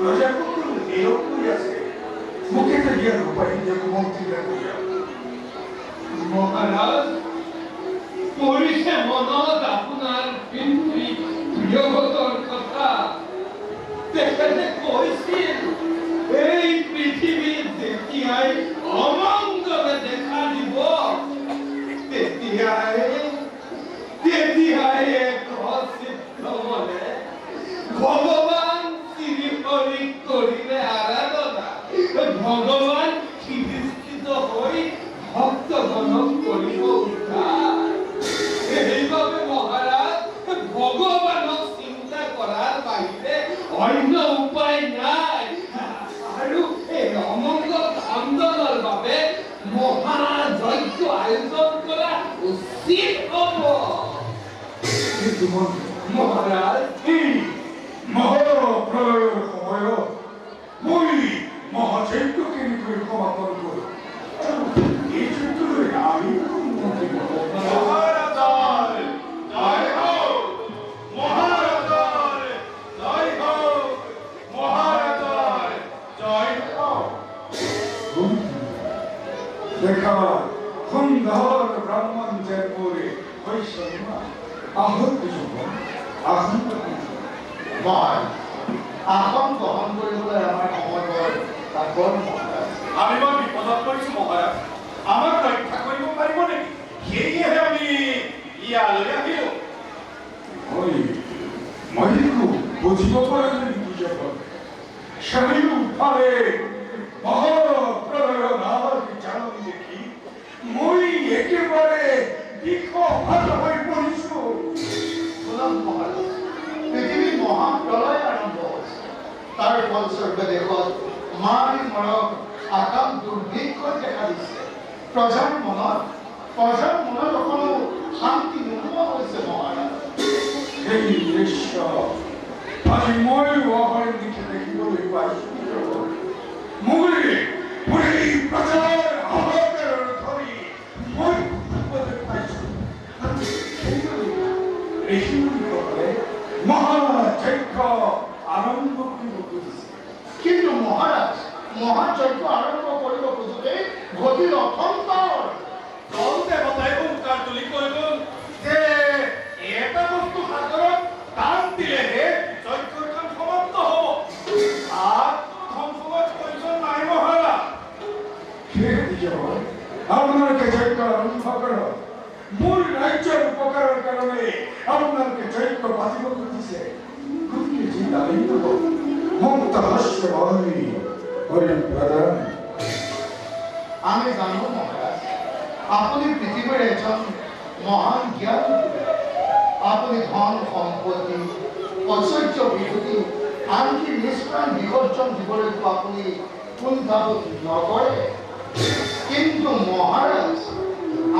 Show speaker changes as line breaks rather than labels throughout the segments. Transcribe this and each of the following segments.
প্রজাপতির নিয়োগ করিয়াছে, মুখে তো গিয়া রূপাহী যে মন্ত্রীরা করিয়া।
মহারাজ, পরিষে মনত আপনার প্রিয়গতর কথা তেখেতে কৈছিল, এই পৃথিবীর যেতিয়াই অমঙ্গলে দেখা দিব তেতিয়াই এক অসিদ্ধ মনে ভগবান শ্রীহরি করিলে আরাধনা, ভগবান ক্ষিধিষ্ঠিত হই ভক্তগণক করিব উদ্ধার। এইভাবে মহারাজ ভগবানক চিন্তা করার বাহিরে অন্য উপায় নাই। আৰু এই অমঙ্গল খণ্ডনৰ বাবে মহাযজ্ঞ আয়োজন কৰা উচিত হব।
কিন্তু
মহারাজ,
এই মহাপ্ৰলয়ৰ সময়ত মই মহাযজ্ঞ কেনেকৈ সমাপন কৰোঁ? এই যজ্ঞলৈ আমি উন্নতি কৰোঁ।
মহারাজার জয় হোক, মহারাজার জয় হোক, মহারাজার জয় হোক।
দেখা সুন্দর ব্রাহ্মণ যে করে বৈষ্ণব আহত যুবক আহত
মই আসন গ্ৰহণ কৰিবলৈ আমাৰ সময় তাকৰ মহাৰাজ।
আমি বৰ বিপদত পৰিছো মহাৰাজ, আমাক ৰক্ষা কৰিব পাৰিব নেকি? সেয়েহে আমি ইয়ালৈ আহিলো।
মই বুজিব পৰা নাই যুৱক, চাৰিওফালে মহাপ্ৰলয়ৰ নামৰ জাননী দেখি মই একেবাৰে দিশহাৰা হৈ পৰিছো।
শুনক মহাৰাজ, পৃথিৱীৰ মহাপ্ৰলয় আৰম্ভ হৈছে। তাৰ ফলস্বৰূপে দেশত মাৰি মৰক আকাম দুৰ্ভিক্ষ দেখা দিছে। প্ৰজাৰ মনত অকণো শান্তি নোহোৱা হৈছে মহাৰাজ।
সেই দৃশ্য আজি ময়ো অহৰহ দিশে দেখিবলৈ পাইছো। মোৰ এই প্ৰজাৰ হাহাকাৰ ধৰি মই বিপদত পাইছো। ঋষিমুনিসকলে মহাযজ্ঞ আৰম্ভ কৰিব খুজিছে।
কিন্তু মহাৰাজ, মহাযজ্ঞ আৰম্ভ কৰিব খোজোতে গতিৰ অথন্তৰ
দল দেৱতাই হুংকাৰ তুলি কৈ গ'ল যে এটা বস্তু সাগৰত টান দিলেহে যজ্ঞখন সমাপ্ত হ'ব। ধ্বংসৰ প্ৰয়োজন নাই মহাৰাজ।
আপোনালোকে যজ্ঞ আৰম্ভ কৰক। মোৰ ৰাজ্যৰ উপকাৰৰ কাৰণে আপোনালোকে যজ্ঞ পাতিব খুজিছে। গতিকে যি দাবী হ'ব মুক্ত হাস্য হৰিপ্ৰদান।
আমি জানো মহাৰাজ, আপুনি পৃথিৱীৰ এজন মহান জ্ঞানী। আপুনি ধন সম্পত্তি ঐশ্বৰ্য বিভূতি আনকি নিষ্প্ৰাণ বিসৰ্জন দিবলৈকো আপুনি কুণ্ঠাবোধ নকৰে। কিন্তু মহাৰাজ,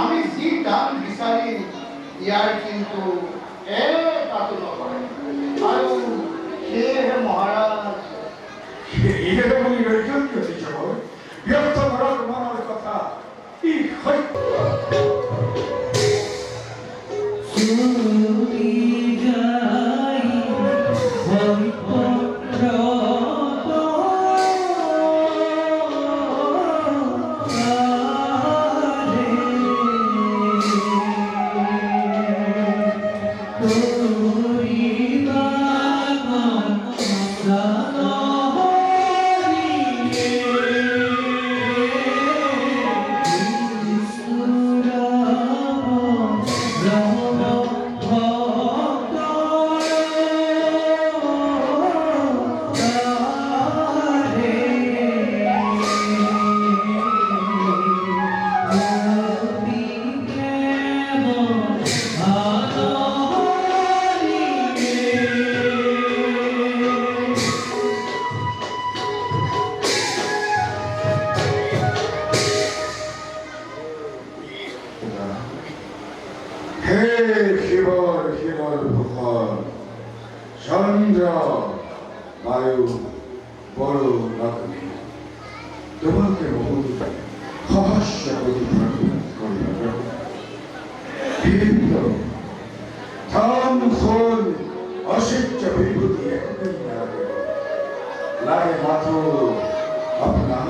আমি যি দান বিচাৰিম ইয়াৰ কিন্তু এটাতো নকৰে। আৰু সেয়েহে মহাৰাজ,
সেয়েহে বুলি ৰৈজন্য যাব ব্যৰ্থ ঘৰত মনৰ কথা ই সত্য। চন্দ্র বায়ু বড় নগরী তোমাকে বহু সহস্য ধন ফল অসহ্য বিভূতি একদিন লাগে মাত্র আপনার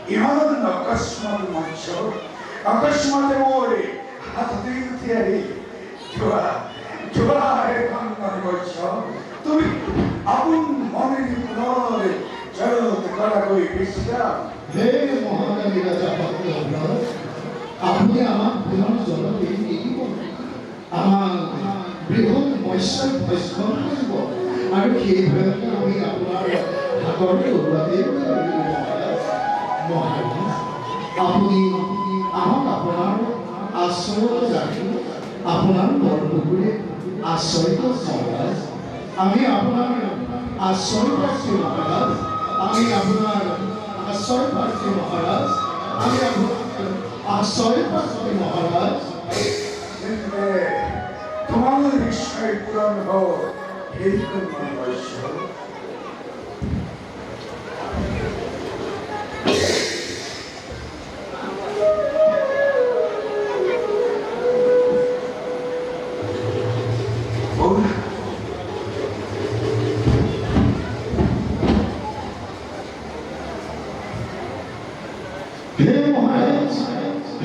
이만한 아까스마도 많죠. 아까스마의 머리 하도 되게 좋아해 강간이 많죠. 또 아분 머리를 너를 저 가라고 있으시다.
হে মহাকালী রাজা ভক্তবৃন্দ, আপনি আমার পুনর জগতে এৰিব আমাৰ বৃহৎ মৎস্যক ভক্ষণ কৰিব আৰু সেই ভয়তে আমি আপোনাৰ হাতৰ তলুৱাতে মহাৰাজ আপুনি আমাক আপোনাৰ আশ্ৰয়ত ৰাখি আপোনাৰ বৰপুখুৰী আশ্ৰয়ত মহাৰাজ আমি আপোনাৰ আশ্ৰয় পাইছোঁ মহাৰাজ আমি আপোনাৰ আশ্রয় পাচ্ছি মহারাজ আমি আপনার আশ্রয় পাচ্ছি মহারাজ
근데 তোমাদের বিষয় পুরাণ হোক এইরকম মানুষ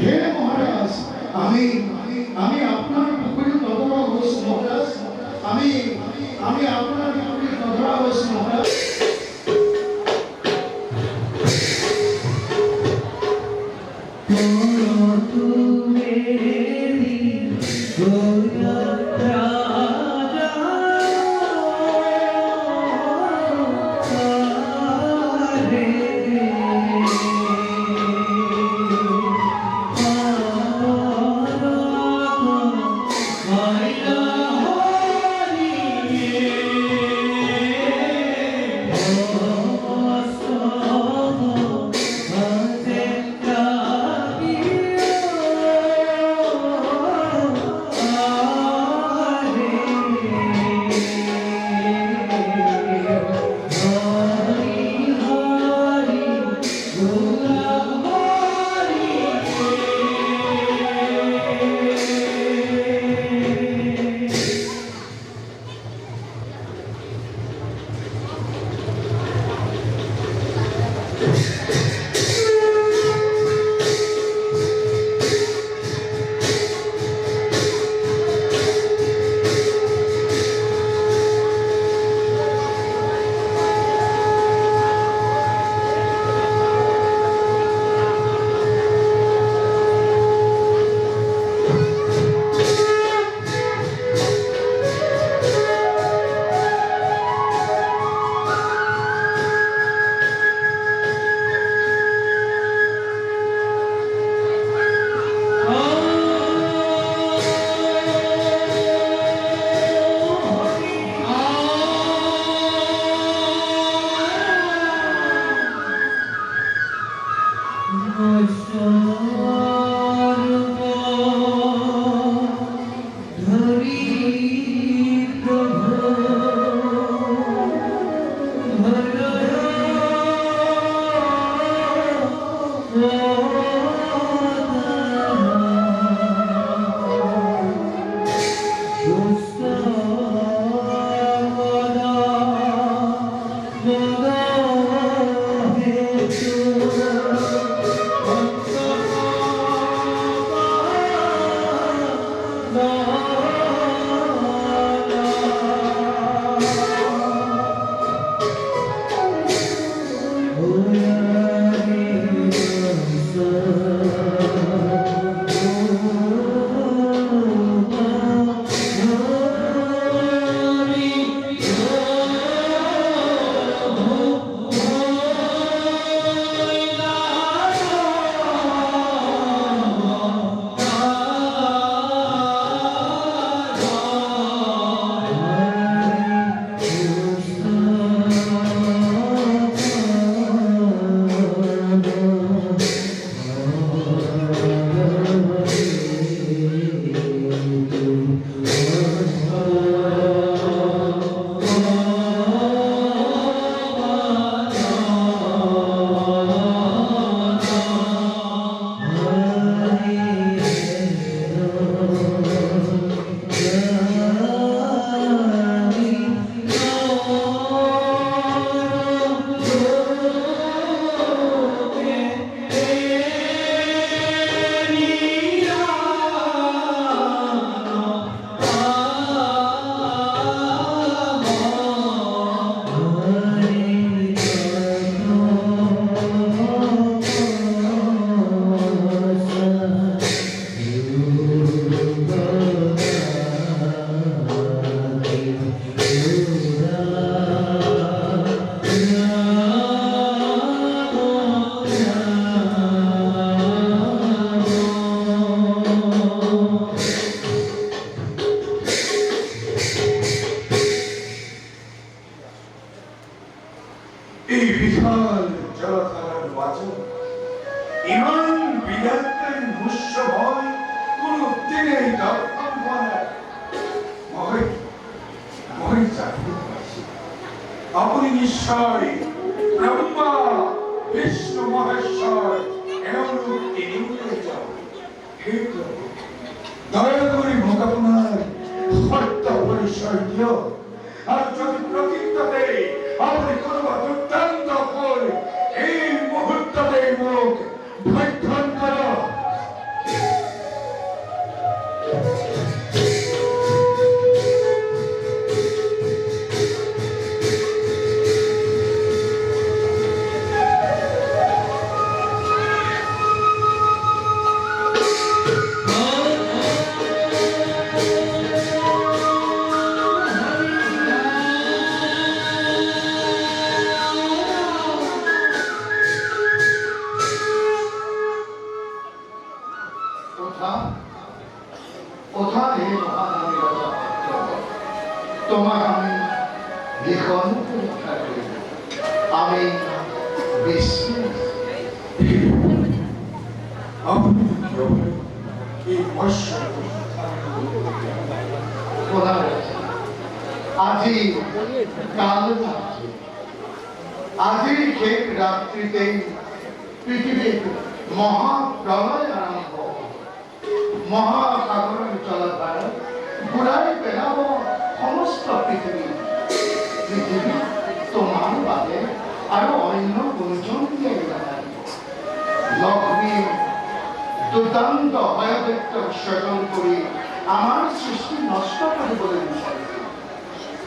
হে মহারাজ আমি আপনার পুকুরে নদরা হয়েছি মহারাজ আমি আপনার পুকুরে নদরা হয়েছি মহারাজ
এই বিশাল জলধারার মাঝে ইমান বিধাতের মুষ্য ভয় কোন দিনেই দর্শন হয় ভয় ভয় জাগিয়ে পাইছে আপনি নিশ্চয় ব্রহ্মা বিষ্ণু মহেশ্বর এমন তিনি যাও হে প্রভু দয়া করে মোক আপনার সত্য পরিচয় দিও আর যদি প্রকৃততে আপনি কোনোবা দুর্দান্ত ফল এই মুহূর্ততে মুখ ভক্ষণ করো
তোমার আমি লিখন পরীক্ষা করি আমি বিশ্বাস
আপনি এই মৎস্য
আজি কাল আজি ঠিক রাত্রিতেই পৃথিবীর মহাপ্রলয় আরম্ভ মহাসাগরের জলধারা ঘুরাই পেলাব সমস্ত পৃথিবী পৃথিবী তোমার বাদে আরো অন্য কোনজন লক্ষ্মী দুর্দান্ত ভয়দৈত্য সৃজন করি আমার সৃষ্টি নষ্ট কৰিবলৈ বিচাৰিছে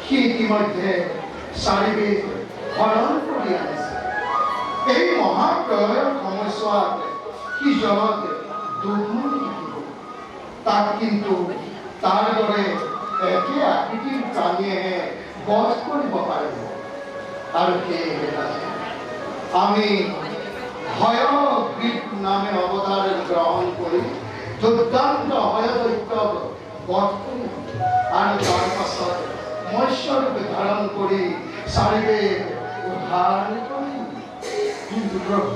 সি ইতিমধ্যে শাৰীৰিক হৰণ কৰি আনিছে এই মহাপ্ৰলয়ৰ সময়ছোৱাত সি জলত দুৰ্গম থাকিব তাক কিন্তু তাৰ দৰে একে আকৃতিৰ প্ৰাণীয়েহে বধ কৰিব পাৰিব আৰু সেয়েহে আমি হয়গ্ৰীব নামে অৱতাৰ গ্ৰহণ কৰি দুৰ্দান্ত হয়দৈত্যক বধ কৰি আৰু তাৰ পাছত মৎস্যৰূপে ধাৰণ কৰি শাৰীৰিক উদ্ধাৰ কৰিম
কিন্তু প্রভু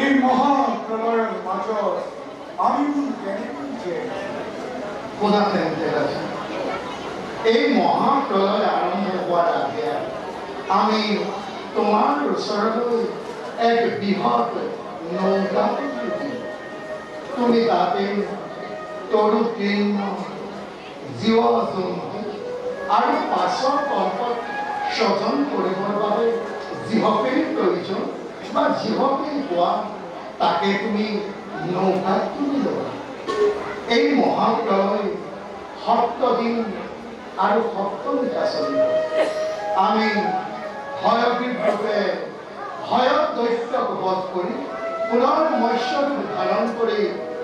এই মহাপ্রলয়ের মাজত আমি কেনেকৈ
খোদা তেন্তে আছে এই মহাপ্ৰলয় আৰম্ভ হোৱাৰ আগে আমি তোমাৰ ওচৰলৈ এক বৃহৎ নৌকা তুমি তাতে তৰু তৃণ জীৱ জন্তু আৰু পাছৰ কল্পত স্বজন কৰিবৰ বাবে যিহকেই প্ৰয়োজন বা যিহকেই পোৱা তাকে তুমি নৌকাত তুলি ল'বা এই মহাপ্ৰলয় 7 দিন আৰু 7 নিশা চলিব আমি হয়গ্ৰীব ৰূপে হয়দৈত্যক বধ কৰি পুনৰ মৎস্যৰূপ ধাৰণ কৰি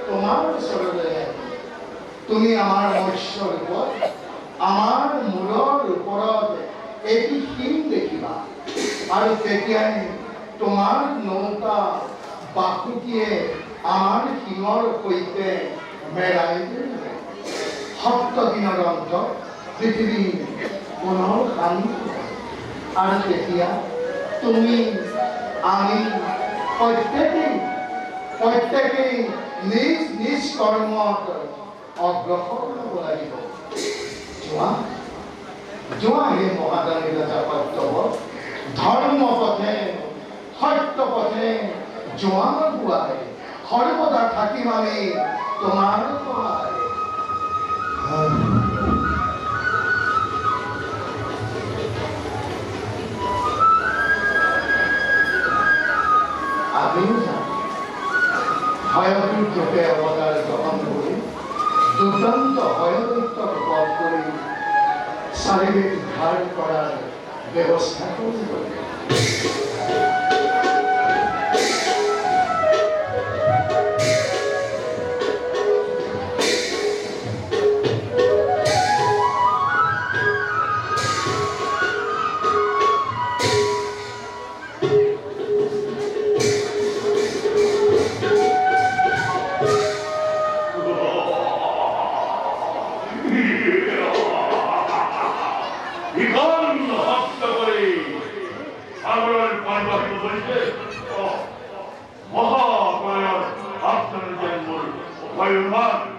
তোমাৰ ওচৰলৈ তুমি আমাৰ মৎস্য ৰূপত আমাৰ মূৰৰ ওপৰত এটি শিং দেখিবা আৰু তেতিয়াই তোমাৰ নৌকা বাকুটিয়ে আমাৰ শিঙৰ সৈতে মেৰাই দিলে 7 দিনৰ অন্তত পৃথিৱী পুনৰ শান্ত আৰু তেতিয়া তুমি আমি প্ৰত্যেকেই নিজ নিজ কৰ্মত অগ্ৰসৰ হ'ব লাগিব যোৱা হে মহাদানী ৰাজা সত্যৱ ধৰ্ম পথে সত্য পথে যোৱা গুৱাই সৰ্বদা থাকিম আমি তোমাৰ সহায় হয়গ্ৰীব ৰূপে অৱতাৰ গ্ৰহণ কৰি দুৰ্দান্ত হয়দৈত্যক বধ কৰি শাৰীৰিক উদ্ধাৰ কৰাৰ ব্যৱস্থা কৰিব
বিকন হত্যা করে সাগরের হৈছে মহামায়াৰ আপোনাৰ যেন মোৰ ভয়মান